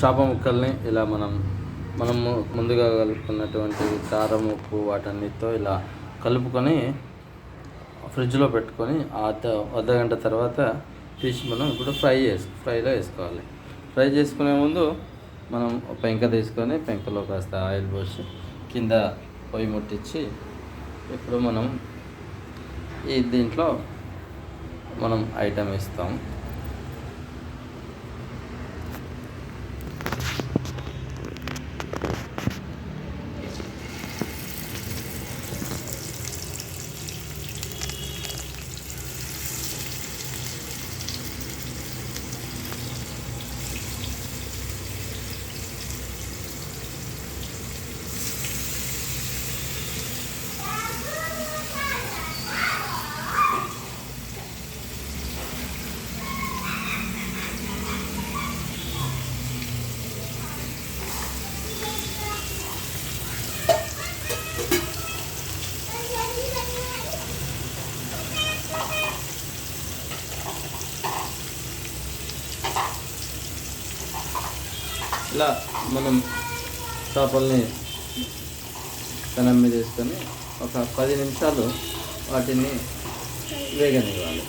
చేప ముక్కల్ని ఇలా మనము ముందుగా కలుపుకున్నటువంటి కారం, ఉప్పు వాటన్నిటితో ఇలా కలుపుకొని ఫ్రిడ్జ్లో పెట్టుకొని అర్ధగంట తర్వాత తీసి మనం ఇప్పుడు ఫ్రైలో వేసుకోవాలి. ఫ్రై చేసుకునే ముందు మనం పెంక తీసుకొని పెంకలో కాస్త ఆయిల్ పోసి కింద పొయ్యి ముట్టించి ఇప్పుడు మనం దీంట్లో మనం ఐటమ్ ఇస్తాం. ఇలా మనం చేపల్ని పెనం మీద వేసుకొని ఒక 10 నిమిషాలు వాటిని వేగనివ్వాలి.